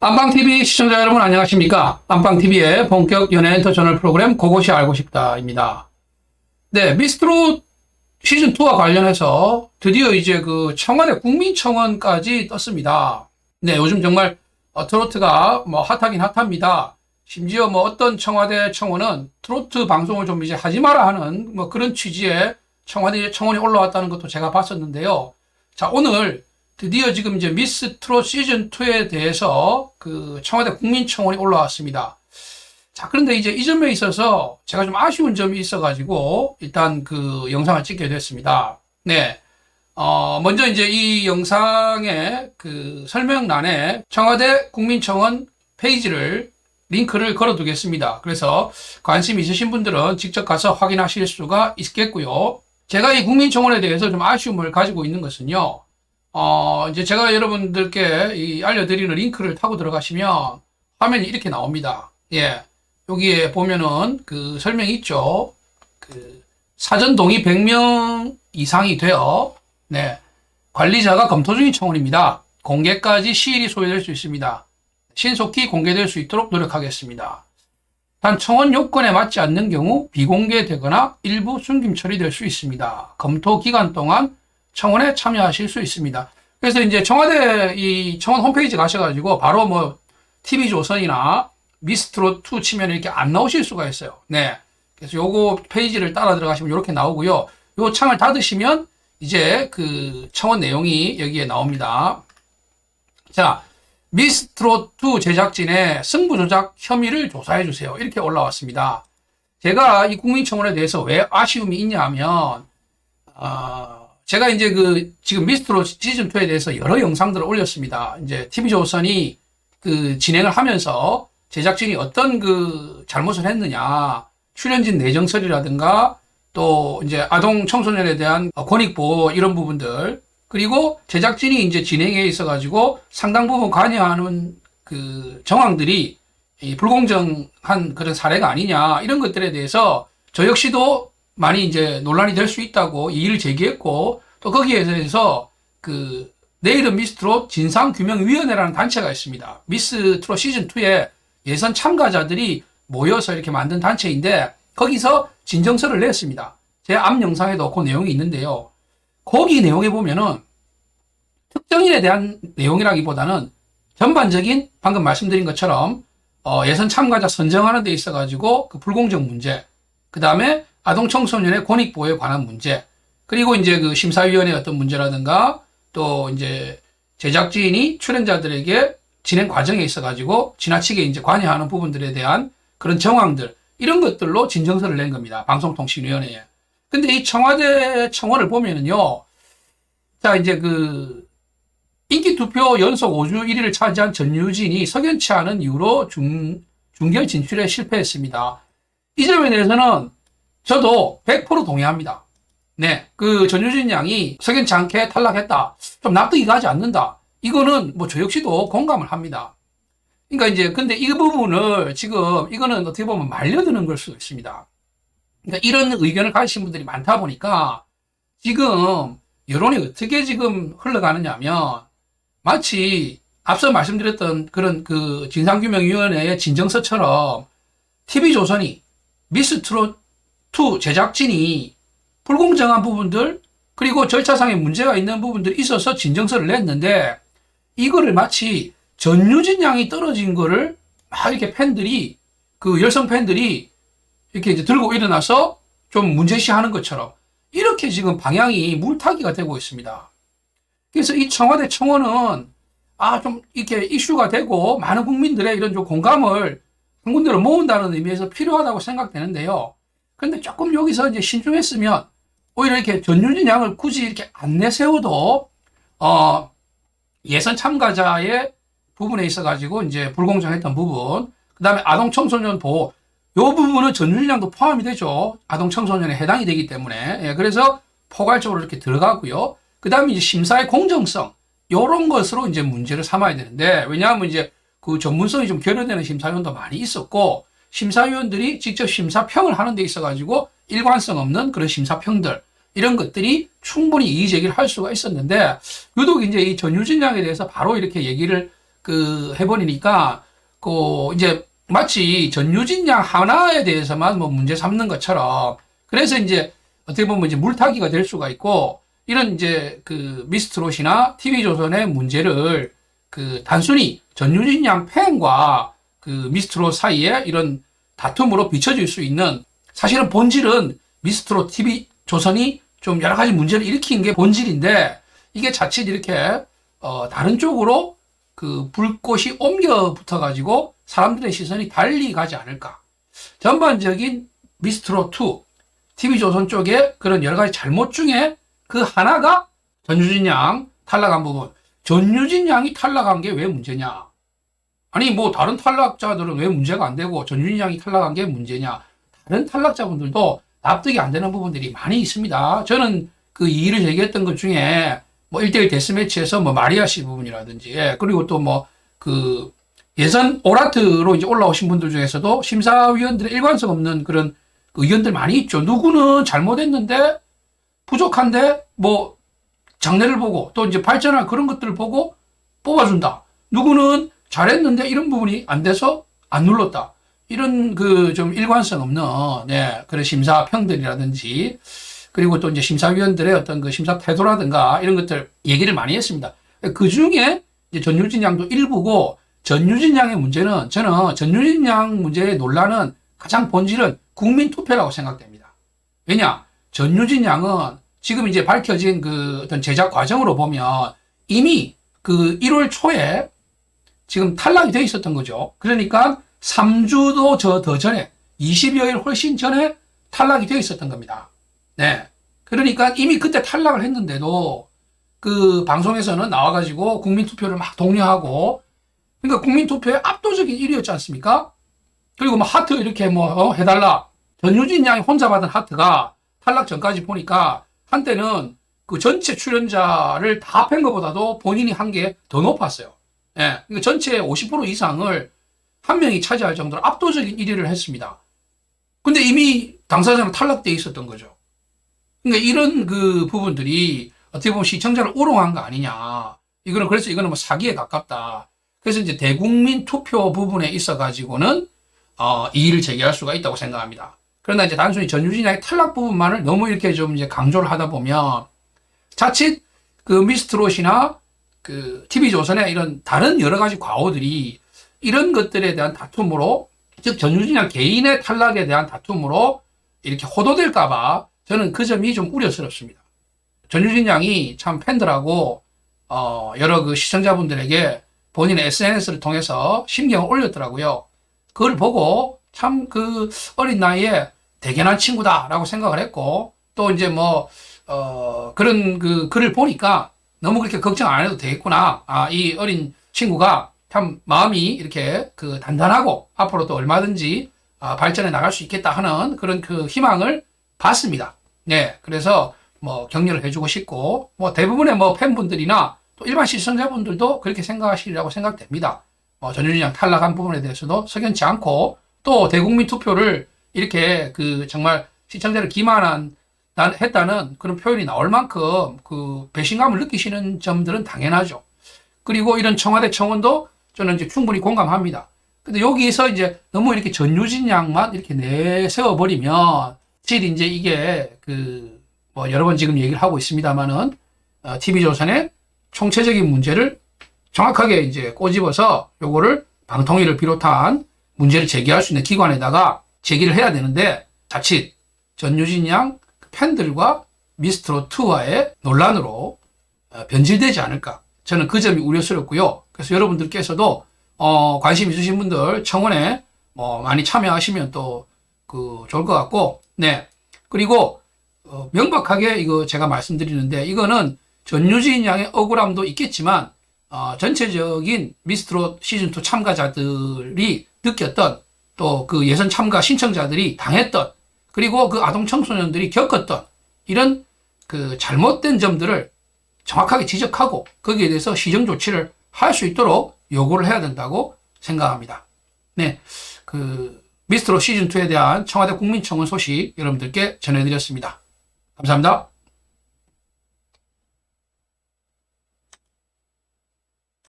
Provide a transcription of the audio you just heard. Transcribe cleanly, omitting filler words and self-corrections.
안방TV 시청자 여러분 안녕하십니까? 안방TV의 본격 연예 엔터 저널 프로그램 그것이 알고 싶다입니다. 네, 미스트롯 시즌2와 관련해서 드디어 이제 그 청와대 국민청원까지 떴습니다. 네, 요즘 정말 트로트가 뭐 핫하긴 핫합니다. 심지어 뭐 어떤 청와대 청원은 트로트 방송을 좀 이제 하지 마라 하는 뭐 그런 취지의 청와대 청원이 올라왔다는 것도 제가 봤었는데요. 자, 오늘 드디어 지금 이제 미스 트롯 시즌2에 대해서 그 청와대 국민청원이 올라왔습니다. 자, 그런데 이제 이 점에 있어서 제가 좀 아쉬운 점이 있어가지고 일단 그 영상을 찍게 됐습니다. 네. 먼저 이제 이 영상의 그 설명란에 청와대 국민청원 페이지를 링크를 걸어 두겠습니다. 그래서 관심 있으신 분들은 직접 가서 확인하실 수가 있겠고요. 제가 이 국민청원에 대해서 좀 아쉬움을 가지고 있는 것은요. 이제 제가 여러분들께 알려드리는 링크를 타고 들어가시면 화면이 이렇게 나옵니다. 예. 여기에 보면은 그 설명이 있죠. 그 사전 동의 100명 이상이 되어, 네. 관리자가 검토 중인 청원입니다. 공개까지 시일이 소요될 수 있습니다. 신속히 공개될 수 있도록 노력하겠습니다. 단 청원 요건에 맞지 않는 경우 비공개되거나 일부 숨김 처리될 수 있습니다. 검토 기간 동안 청원에 참여하실 수 있습니다. 그래서 이제 청와대 이 청원 홈페이지 가셔가지고 바로 뭐 TV조선이나 미스트롯2 치면 이렇게 안 나오실 수가 있어요. 네. 그래서 요거 페이지를 따라 들어가시면 이렇게 나오고요. 요 창을 닫으시면 이제 그 청원 내용이 여기에 나옵니다. 자, 미스트롯2 제작진의 승부 조작 혐의를 조사해 주세요. 이렇게 올라왔습니다. 제가 이 국민청원에 대해서 왜 아쉬움이 있냐 하면, 제가 이제 지금 미스트롯 시즌2에 대해서 여러 영상들을 올렸습니다. 이제 TV조선이 그 진행을 하면서 제작진이 어떤 그 잘못을 했느냐, 출연진 내정설이라든가 또 이제 아동 청소년에 대한 권익보호 이런 부분들, 그리고 제작진이 이제 진행에 있어가지고 상당 부분 관여하는 그 정황들이 불공정한 그런 사례가 아니냐, 이런 것들에 대해서 저 역시도 많이 이제 논란이 될 수 있다고 이의를 제기했고, 또 거기에 대해서 그 내일은 미스트롯 진상규명위원회라는 단체가 있습니다. 미스트롯 시즌2에 예선 참가자들이 모여서 이렇게 만든 단체인데 거기서 진정서를 냈습니다. 제 앞 영상에도 그 내용이 있는데요. 거기 내용에 보면은 특정인에 대한 내용이라기보다는 전반적인 방금 말씀드린 것처럼 예선 참가자 선정하는 데 있어가지고 그 불공정 문제, 그 다음에 아동 청소년의 권익보호에 관한 문제, 그리고 이제 그 심사위원회 어떤 문제라든가 또 이제 제작진이 출연자들에게 진행 과정에 있어가지고 지나치게 이제 관여하는 부분들에 대한 그런 정황들, 이런 것들로 진정서를 낸 겁니다. 방송통신위원회에. 근데 이 청와대 청원을 보면은요, 자, 이제 그 인기투표 연속 5주 1위를 차지한 전유진이 석연치 않은 이유로 중결 진출에 실패했습니다. 이 점에 대해서는 저도 100% 동의합니다. 네. 그 전유진 양이 석연치 않게 탈락했다. 좀 납득이 가지 않는다. 이거는 뭐 저 역시도 공감을 합니다. 그러니까 이제 근데 이 부분을 지금 이거는 어떻게 보면 말려드는 걸 수도 있습니다. 그러니까 이런 의견을 가지신 분들이 많다 보니까 지금 여론이 어떻게 지금 흘러가느냐 하면 마치 앞서 말씀드렸던 그런 그 진상규명위원회의 진정서처럼 TV조선이 미스트롯2 제작진이 불공정한 부분들, 그리고 절차상의 문제가 있는 부분들이 있어서 진정서를 냈는데 이거를 마치 전유진 양이 떨어진 거를 막 이렇게 팬들이, 그 열성 팬들이 이렇게 이제 들고 일어나서 좀 문제시하는 것처럼 이렇게 지금 방향이 물타기가 되고 있습니다. 그래서 이 청와대 청원은 좀 이렇게 이슈가 되고 많은 국민들의 이런 좀 공감을 한 군데로 모은다는 의미에서 필요하다고 생각되는데요. 근데 조금 여기서 이제 신중했으면 오히려 이렇게 전유진 양을 굳이 이렇게 안 내세워도 예선 참가자의 부분에 있어가지고 이제 불공정했던 부분, 그 다음에 아동 청소년 보호, 요 부분은 전유진 양도 포함이 되죠. 아동 청소년에 해당이 되기 때문에. 예, 그래서 포괄적으로 이렇게 들어가고요. 그 다음에 이제 심사의 공정성, 요런 것으로 이제 문제를 삼아야 되는데, 왜냐하면 이제 그 전문성이 좀 결여되는 심사위원도 많이 있었고, 심사위원들이 직접 심사평을 하는 데 있어가지고 일관성 없는 그런 심사평들, 이런 것들이 충분히 이의 제기를 할 수가 있었는데, 유독 이제 이 전유진 양에 대해서 바로 이렇게 얘기를 해버리니까, 이제 마치 전유진 양 하나에 대해서만 뭐 문제 삼는 것처럼, 그래서 이제 어떻게 보면 이제 물타기가 될 수가 있고, 이런 이제 미스트롯이나 TV조선의 문제를 단순히 전유진 양 팬과 미스트롯 사이에 이런 다툼으로 비춰질 수 있는, 사실은 본질은 미스트롯 TV조선이 좀 여러 가지 문제를 일으킨 게 본질인데, 이게 자칫 이렇게 다른 쪽으로 불꽃이 옮겨 붙어가지고 사람들의 시선이 달리 가지 않을까. 전반적인 미스트롯2, TV조선 쪽에 그런 여러 가지 잘못 중에 그 하나가 전유진 양 탈락한 부분. 전유진 양이 탈락한 게 왜 문제냐? 아니, 뭐 다른 탈락자들은 왜 문제가 안 되고 전유진 양이 탈락한 게 문제냐? 다른 탈락자분들도 납득이 안 되는 부분들이 많이 있습니다. 저는 그 이의를 제기했던 것 중에 뭐 1대1 데스매치에서 뭐 마리아 씨 부분이라든지, 그리고 또 뭐 예선 오라트로 이제 올라오신 분들 중에서도 심사위원들의 일관성 없는 그런 의견들 많이 있죠. 누구는 잘못했는데 부족한데 뭐 장래를 보고 또 이제 발전할 그런 것들을 보고 뽑아준다. 누구는 잘했는데 이런 부분이 안 돼서 안 눌렀다. 이런 좀 일관성 없는 그런 심사평들이라든지, 그리고 또 이제 심사위원들의 어떤 심사 태도라든가 이런 것들 얘기를 많이 했습니다. 그 중에 이제 전유진 양도 일부고, 전유진 양의 문제는, 저는 전유진 양 문제의 논란은 가장 본질은 국민 투표라고 생각됩니다. 왜냐? 전유진 양은 지금 이제 밝혀진 어떤 제작 과정으로 보면 이미 1월 초에 지금 탈락이 돼 있었던 거죠. 그러니까 3주도 더 전에, 20여일 훨씬 전에 탈락이 돼 있었던 겁니다. 네. 그러니까 이미 그때 탈락을 했는데도 방송에서는 나와가지고 국민투표를 막 독려하고, 그러니까 국민투표의 압도적인 1위였지 않습니까? 그리고 뭐 하트 이렇게 해달라. 전유진 양이 혼자 받은 하트가 탈락 전까지 보니까 한때는 전체 출연자를 다 팬 것보다도 본인이 한 게 더 높았어요. 예. 그러니까 전체 50% 이상을 한 명이 차지할 정도로 압도적인 1위를 했습니다. 근데 이미 당사자는 탈락돼 있었던 거죠. 그러니까 이런 부분들이 어떻게 보면 시청자를 우롱한 거 아니냐. 그래서 이거는 뭐 사기에 가깝다. 그래서 이제 대국민 투표 부분에 있어 가지고는 이의를 제기할 수가 있다고 생각합니다. 그러나 이제 단순히 전유진 양의 탈락 부분만을 너무 이렇게 좀 이제 강조를 하다 보면 자칫 미스트롯이나 TV조선의 이런 다른 여러 가지 과오들이 이런 것들에 대한 다툼으로, 즉 전유진 양 개인의 탈락에 대한 다툼으로 이렇게 호도될까봐 저는 그 점이 좀 우려스럽습니다. 전유진 양이 참 팬들하고 여러 시청자분들에게 본인의 SNS를 통해서 심경을 올렸더라고요. 그걸 보고 참 어린 나이에 대견한 친구다라고 생각을 했고, 또 이제 그런 글을 보니까 너무 그렇게 걱정 안 해도 되겠구나. 이 어린 친구가 참 마음이 이렇게 단단하고 앞으로 또 얼마든지 발전해 나갈 수 있겠다 하는 그런 희망을 봤습니다. 네. 그래서 격려를 해주고 싶고, 대부분의 팬분들이나 또 일반 시청자분들도 그렇게 생각하시리라고 생각됩니다. 전유진 양 탈락한 부분에 대해서도 석연치 않고, 또 대국민 투표를 이렇게 정말 시청자를 했다는 그런 표현이 나올 만큼 배신감을 느끼시는 점들은 당연하죠. 그리고 이런 청와대 청원도 저는 이제 충분히 공감합니다. 근데 여기서 이제 너무 이렇게 전유진 양만 이렇게 내세워버리면, 사실 이제 이게 여러 번 지금 얘기를 하고 있습니다만은, TV조선의 총체적인 문제를 정확하게 이제 꼬집어서 요거를 방통위를 비롯한 문제를 제기할 수 있는 기관에다가 제기를 해야 되는데, 자칫 전유진 양 팬들과 미스트롯2와의 논란으로 변질되지 않을까. 저는 그 점이 우려스럽고요. 그래서 여러분들께서도 관심 있으신 분들 청원에 많이 참여하시면 또 좋을 것 같고, 네. 그리고 명백하게 이거 제가 말씀드리는데, 이거는 전유진 양의 억울함도 있겠지만 전체적인 미스트롯 시즌2 참가자들이 느꼈던, 또 예선 참가 신청자들이 당했던, 그리고 아동 청소년들이 겪었던 이런 잘못된 점들을 정확하게 지적하고 거기에 대해서 시정 조치를 할 수 있도록 요구를 해야 된다고 생각합니다. 네. 미스트롯 시즌2에 대한 청와대 국민청원 소식 여러분들께 전해드렸습니다. 감사합니다.